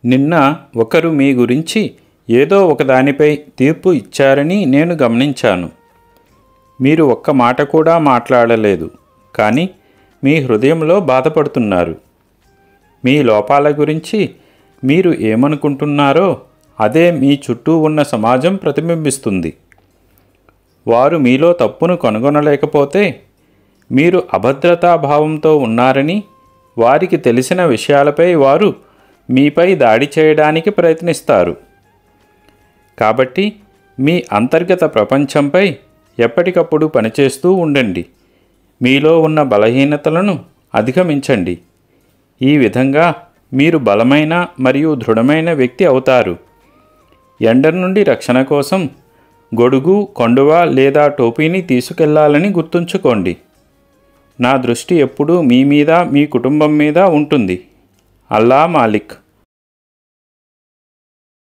నిన్న ఒకరు మీ గురించి ఏదో ఒకదానిపై తీర్పు ఇచ్చారని నేను గమనించాను. మీరు ఒక్క మాట కూడా మాట్లాడలేదు, కానీ మీ హృదయంలో బాధపడుతున్నారు. మీ లోపాల గురించి మీరు ఏమనుకుంటున్నారో అదే మీ చుట్టూ ఉన్న సమాజం ప్రతిబింబిస్తుంది. వారు మీలో తప్పును కనుగొనలేకపోతే మీరు అభద్రతాభావంతో ఉన్నారని, వారికి తెలిసిన విషయాలపై వారు మీపై దాడి చేయడానికి ప్రయత్నిస్తారు. కాబట్టి మీ అంతర్గత ప్రపంచంపై ఎప్పటికప్పుడు పనిచేస్తూ ఉండండి. మీలో ఉన్న బలహీనతలను అధిగమించండి. ఈ విధంగా మీరు బలమైన మరియు దృఢమైన వ్యక్తి అవుతారు. ఎండ నుండి రక్షణ కోసం గొడుగు, కండువా లేదా టోపీని తీసుకెళ్లాలని గుర్తుంచుకోండి. నా దృష్టి ఎప్పుడూ మీ మీద, మీ కుటుంబం మీద ఉంటుంది. అల్లా మాలిక్.